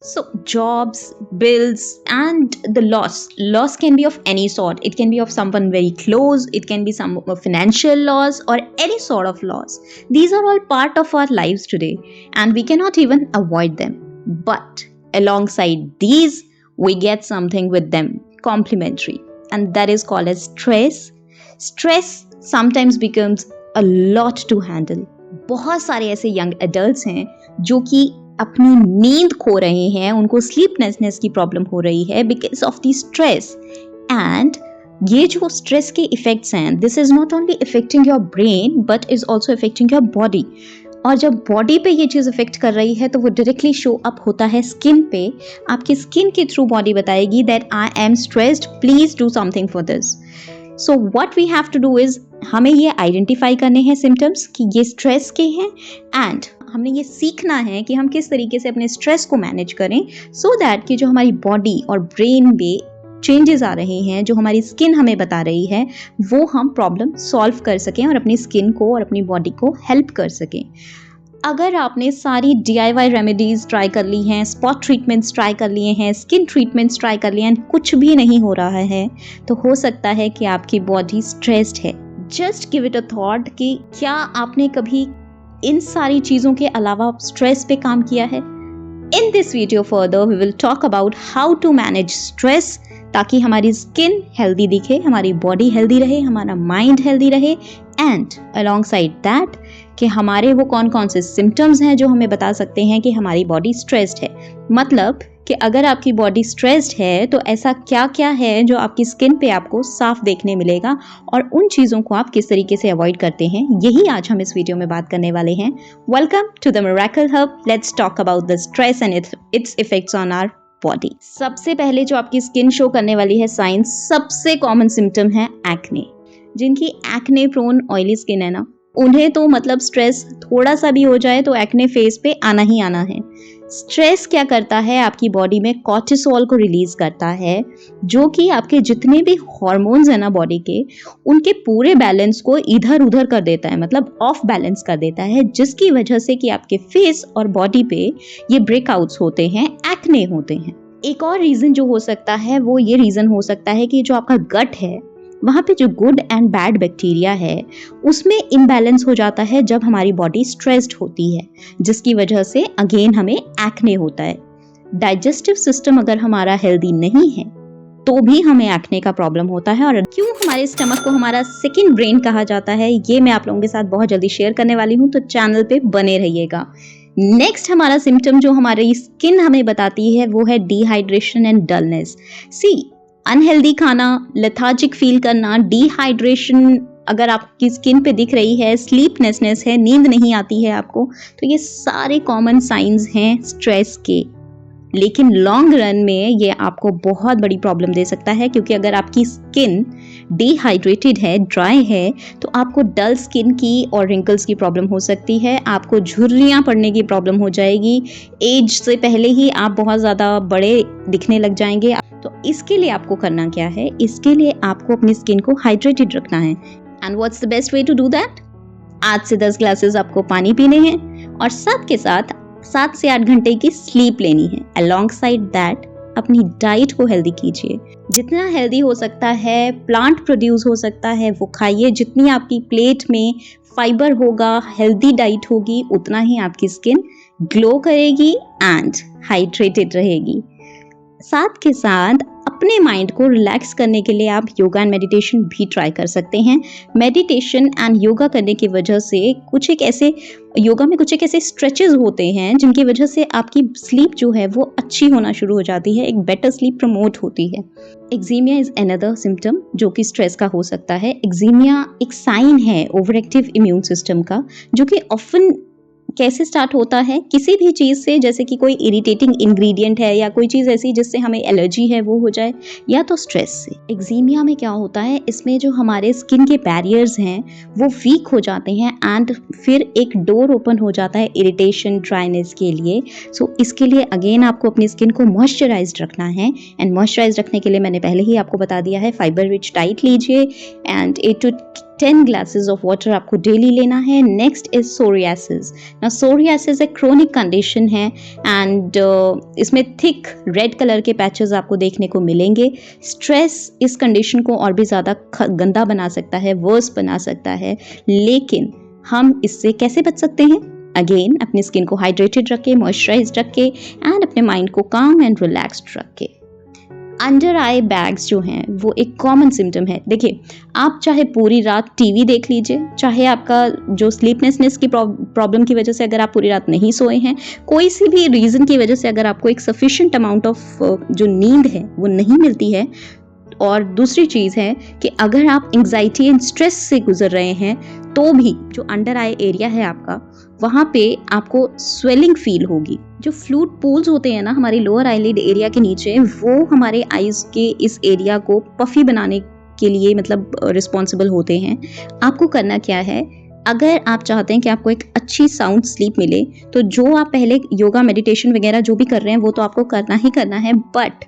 So jobs, bills, and the loss can be of any sort. It can be of someone very close, it can be some financial loss or any sort of loss. These are all part of our lives today and we cannot even avoid them. But alongside these, we get something with them complementary, and that is called as stress. Stress sometimes becomes a lot to handle. बहुत सारे ऐसे young adults हैं जो कि अपनी नींद खो रहे हैं, उनको स्लीपलेसनेस की प्रॉब्लम हो रही है because of the stress. And ये जो स्ट्रेस के इफेक्ट्स हैं, this is not only effecting your brain but is also effecting your body. और जब बॉडी पे ये चीज़ इफेक्ट कर रही है तो वो डायरेक्टली शो अप होता है स्किन पे। आपकी स्किन के थ्रू बॉडी बताएगी that I am stressed, please do something for this. So what we have to do is, हमें ये आइडेंटिफाई करने हैं सिम्टम्स कि ये स्ट्रेस के हैं, एंड हमने ये सीखना है कि हम किस तरीके से अपने स्ट्रेस को मैनेज करें सो दैट कि जो हमारी बॉडी और ब्रेन में चेंजेस आ रहे हैं, जो हमारी स्किन हमें बता रही है, वो हम प्रॉब्लम सॉल्व कर सकें और अपनी स्किन को और अपनी बॉडी को हेल्प कर सकें। अगर आपने सारी DIY रेमेडीज ट्राई कर ली हैं, स्पॉट ट्रीटमेंट्स ट्राई कर लिए हैं, स्किन ट्रीटमेंट्स ट्राई कर लिए हैं, कुछ भी नहीं हो रहा है, तो हो सकता है कि आपकी बॉडी स्ट्रेस्ड है। Just give it a thought कि क्या आपने कभी इन सारी चीज़ों के अलावा स्ट्रेस पे काम किया है। In this video further we will talk about how to manage stress, ताकि हमारी स्किन हेल्दी दिखे, हमारी बॉडी हेल्दी रहे, हमारा माइंड हेल्दी रहे, एंड अलोंगसाइड दैट कि हमारे वो कौन कौन से सिम्टम्स हैं जो हमें बता सकते हैं कि हमारी बॉडी स्ट्रेस्ड है। मतलब कि अगर आपकी बॉडी स्ट्रेस्ड है तो ऐसा क्या क्या है जो आपकी स्किन पे आपको साफ देखने मिलेगा, और उन चीज़ों को आप किस तरीके से अवॉइड करते हैं, यही आज हम इस वीडियो में बात करने वाले हैं। Welcome to the miracle hub. Let's talk about the stress and its effects on our body. सबसे पहले जो आपकी स्किन शो करने वाली है साइंस, सबसे कॉमन सिम्टम है एक्ने। जिनकी एक्ने प्रोन ऑयली स्किन है ना, उन्हें तो मतलब स्ट्रेस थोड़ा सा भी हो जाए तो एक्ने फेस पे आना ही आना है। स्ट्रेस क्या करता है, आपकी बॉडी में कॉर्टिसोल को रिलीज करता है, जो कि आपके जितने भी हार्मोन्स हैं ना बॉडी के, उनके पूरे बैलेंस को इधर उधर कर देता है, मतलब ऑफ बैलेंस कर देता है, जिसकी वजह से कि आपके फेस और बॉडी पे ये ब्रेकआउट्स होते हैं, एक्ने होते हैं। एक और रीजन जो हो सकता है वो ये रीजन हो सकता है कि जो आपका गट है, वहाँ पे जो गुड एंड बैड बैक्टीरिया है उसमें इम्बैलेंस हो जाता है जब हमारी बॉडी स्ट्रेस्ड होती है, जिसकी वजह से अगेन हमें एक्ने होता है। डाइजेस्टिव सिस्टम अगर हमारा हेल्दी नहीं है तो भी हमें एक्ने का प्रॉब्लम होता है। और क्यों हमारे स्टमक को हमारा सेकंड ब्रेन कहा जाता है, ये मैं आप लोगों के साथ बहुत जल्दी शेयर करने वाली हूँ, तो चैनल पे बने रहिएगा। नेक्स्ट हमारा सिम्टम जो हमारी स्किन हमें बताती है वो है dehydration and dullness. See, unhealthy खाना, लेथार्जिक फील करना, डिहाइड्रेशन अगर आपकी स्किन पे दिख रही है, स्लीपलेसनेस है, नींद नहीं आती है आपको, तो ये सारे कॉमन साइंस हैं स्ट्रेस के। लेकिन लॉन्ग रन में ये आपको बहुत बड़ी प्रॉब्लम दे सकता है, क्योंकि अगर आपकी स्किन डिहाइड्रेटेड है, ड्राई है, तो आपको डल स्किन की और रिंकल्स की प्रॉब्लम हो सकती है, आपको झुर्रियाँ पड़ने की प्रॉब्लम हो जाएगी, एज से पहले ही आप बहुत ज़्यादा बड़े दिखने लग जाएंगे। तो इसके लिए आपको करना क्या है, इसके लिए आपको अपनी स्किन को हाइड्रेटेड रखना है। And what's the best way to do that? 8 से 10 ग्लासेस आपको पानी पीने हैं और साथ के साथ 7 से 8 घंटे की स्लीप लेनी है। अलोंगसाइड दैट अपनी डाइट को हेल्दी कीजिए, जितना हेल्दी हो सकता है, प्लांट प्रोड्यूस हो सकता है वो खाइए। जितनी आपकी प्लेट में फाइबर होगा, हेल्दी डाइट होगी, उतना ही आपकी स्किन ग्लो करेगी एंड हाइड्रेटेड रहेगी। साथ के साथ अपने माइंड को रिलैक्स करने के लिए आप योगा एंड मेडिटेशन भी ट्राई कर सकते हैं। मेडिटेशन एंड योगा करने की वजह से योगा में कुछ एक ऐसे स्ट्रेचेस होते हैं जिनकी वजह से आपकी स्लीप जो है वो अच्छी होना शुरू हो जाती है, एक बेटर स्लीप प्रमोट होती है। एक्जीमिया इज अनदर सिम्टम जो कि स्ट्रेस का हो सकता है। एक्जीमिया एक साइन है ओवर एक्टिव इम्यून सिस्टम का, जो कि ऑफन कैसे स्टार्ट होता है, किसी भी चीज़ से, जैसे कि कोई इरिटेटिंग इंग्रेडिएंट है या कोई चीज़ ऐसी जिससे हमें एलर्जी है वो हो जाए, या तो स्ट्रेस से। एक्जीमिया में क्या होता है, इसमें जो हमारे स्किन के बैरियर्स हैं वो वीक हो जाते हैं एंड फिर एक डोर ओपन हो जाता है इरिटेशन, ड्राइनेस के लिए। सो इसके लिए अगेन आपको अपनी स्किन को मॉइस्चराइज्ड रखना है, एंड मॉइस्चराइज रखने के लिए मैंने पहले ही आपको बता दिया है, फाइबर रिच डाइट लीजिए and 8 to 10 glasses of water आपको डेली लेना है। Next is psoriasis. ना सोरियासिस एक क्रोनिक कंडीशन है एंड इसमें थिक रेड कलर के पैचेस आपको देखने को मिलेंगे। स्ट्रेस इस कंडीशन को और भी ज़्यादा गंदा बना सकता है, वर्स बना सकता है, लेकिन हम इससे कैसे बच सकते हैं? अगेन अपनी स्किन को हाइड्रेटेड रखें, मॉइस्चराइज्ड रखें एंड अपने माइंड को काम एंड रिलैक्स्ड रखें। अंडर आई बैग्स जो हैं वो एक कॉमन सिम्टम है। देखिए, आप चाहे पूरी रात टीवी देख लीजिए, चाहे आपका जो स्लीपनेसनेस की प्रॉब्लम की वजह से अगर आप पूरी रात नहीं सोए हैं, कोई सी भी रीज़न की वजह से अगर आपको एक सफिशिएंट अमाउंट ऑफ जो नींद है वो नहीं मिलती है, और दूसरी चीज़ है कि अगर आप एंग्जाइटी एंड स्ट्रेस से गुजर रहे हैं तो भी जो अंडर आई एरिया है आपका, वहाँ पे आपको स्वेलिंग फील होगी। जो फ्लूइड पूल्स होते हैं ना हमारी लोअर आईलिड एरिया के नीचे, वो हमारे आईज के इस एरिया को पफी बनाने के लिए मतलब रिस्पॉन्सिबल होते हैं। आपको करना क्या है, अगर आप चाहते हैं कि आपको एक अच्छी साउंड स्लीप मिले, तो जो आप पहले योगा मेडिटेशन वगैरह जो भी कर रहे हैं वो तो आपको करना ही करना है, बट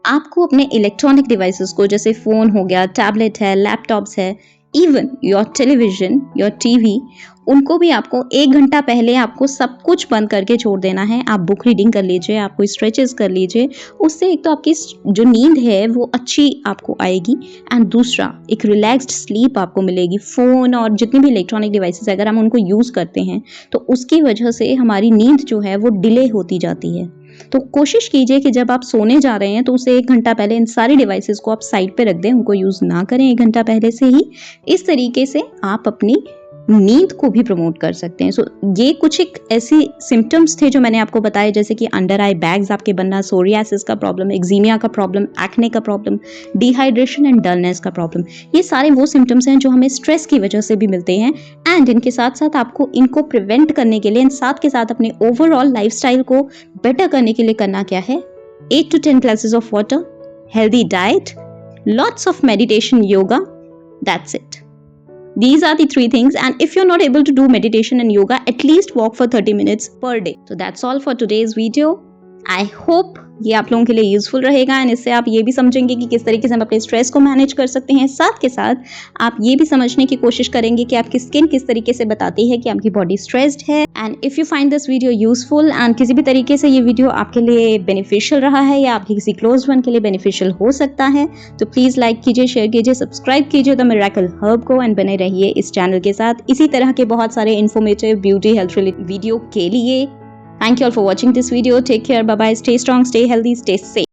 आपको अपने इलेक्ट्रॉनिक डिवाइसेस को, जैसे फ़ोन हो गया, टैबलेट है, लैपटॉप्स है, even your television, your TV, उनको भी आपको 1 घंटा पहले आपको सब कुछ बंद करके छोड़ देना है। आप बुक रीडिंग कर लीजिए, आप कोई स्ट्रेचेस कर लीजिए, उससे एक तो आपकी जो नींद है वो अच्छी आपको आएगी एंड दूसरा एक रिलैक्स्ड स्लीप आपको मिलेगी। फ़ोन और जितनी भी इलेक्ट्रॉनिक डिवाइसेस अगर हम उनको यूज़ करते हैं तो उसकी वजह से हमारी नींद जो है वो डिले होती जाती है। तो कोशिश कीजिए कि जब आप सोने जा रहे हैं तो उससे 1 घंटा पहले इन सारी डिवाइसेस को आप साइड पे रख दें, उनको यूज़ ना करें 1 घंटा पहले से ही। इस तरीके से आप अपनी नींद को भी प्रमोट कर सकते हैं। सो ये कुछ एक ऐसी सिम्टम्स थे जो मैंने आपको बताए, जैसे कि अंडर आई बैग्स आपके बनना, सोरियासिस का प्रॉब्लम, एक्जीमिया का प्रॉब्लम, एक्ने का प्रॉब्लम, डिहाइड्रेशन एंड डलनेस का प्रॉब्लम। ये सारे वो सिम्टम्स हैं जो हमें स्ट्रेस की वजह से भी मिलते हैं एंड इनके साथ साथ आपको इनको प्रिवेंट करने के लिए, साथ के साथ अपने ओवरऑल लाइफस्टाइल को बेटर करने के लिए करना क्या है? 8 to 10 glasses of water, healthy diet, lots of meditation, yoga, that's it. These are the 3 things, and if you're not able to do meditation and yoga, at least walk for 30 minutes per day. So that's all for today's video. I hope ये आप लोगों के लिए useful रहेगा and इससे आप ये भी समझेंगे कि किस तरीके से हम अपने स्ट्रेस को मैनेज कर सकते हैं। साथ के साथ आप ये भी समझने की कोशिश करेंगे कि आपकी स्किन किस तरीके से बताती है कि आपकी बॉडी स्ट्रेस्ड है। And if you find this video useful and किसी भी तरीके से ये वीडियो आपके लिए बेनिफिशियल रहा है या आपके किसी क्लोज वन के लिए बेनिफिशियल हो सकता है, तो प्लीज़ लाइक कीजिए, शेयर कीजिए, सब्सक्राइब कीजिए द मिरेकल हर्ब को एंड बने रहिए इस चैनल के साथ इसी तरह के बहुत सारे informative beauty health related video के लिए। Thank you all for watching this video. Take care. Bye bye. Stay strong, stay healthy, stay safe.